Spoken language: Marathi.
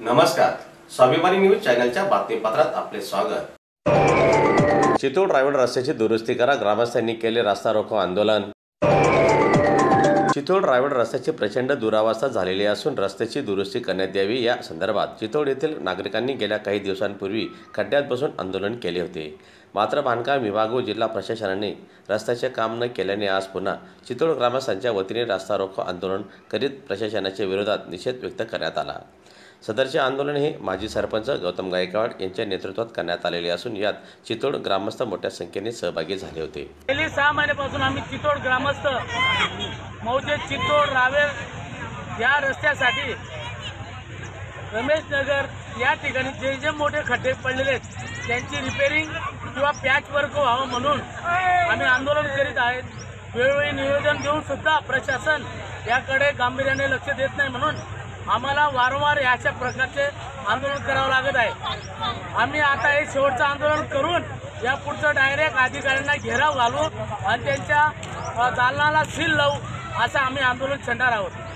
नमस्कार, स्वाभिमानी न्यूज चॅनलच्या बातमीपत्रात आपले स्वागत। चितोड रायवड रस्त्याची दुरुस्ती करा, ग्रामस्थांनी केले रास्ता रोको आंदोलन। चितोड रायवड रस्त्याची प्रचंड दुरावस्था झालेली असून रस्त्याची दुरुस्ती करण्यात यावी या संदर्भात चितोड येथील नागरिकांनी गेल्या काही दिवसांपूर्वी खड्ड्यात बसून आंदोलन केले होते। मात्र बांधकाम विभाग व जिल्हा प्रशासनाने रस्त्याचे काम न केल्याने आज पुन्हा चितोड ग्रामस्थांच्या वतीने रास्ता रोको आंदोलन करीत प्रशासनाच्या विरोधात निषेध व्यक्त करण्यात आला। सदरचे आंदोलन हे माजी सरपंच गौतम गायकवाड यांच्या नेतृत्वात करण्यात आलेले असून यात चितोड ग्रामस्थ मोठ्या संख्येने सहभागी झाले होते। गेली 6 महिन्यापासून आम्ही चितोड ग्रामस्थ मौजे चितोड रावेर या रस्त्यासाठी रमेश नगर या ठिकाणी जे मोठे खड्डे पडलेले आहेत त्यांची रिपेरिंग किंवा पॅच वर्क व्हावं म्हणून आम्ही आंदोलन करीत आहेत। वेळोवेळी निवेदन देऊन सुद्धा प्रशासन याकडे गांभीर्याने लक्ष देत नाही म्हणून आम्हाला वारंवार अशा प्रकारचे आंदोलन करावं लागत आहे। आम्ही आता हे शेवटचं आंदोलन करून या पुढचं डायरेक्ट अधिकाऱ्यांना घेराव घालू आणि त्यांच्या दालनाला सील लावू असं आम्ही आंदोलन छेडणार आहोत।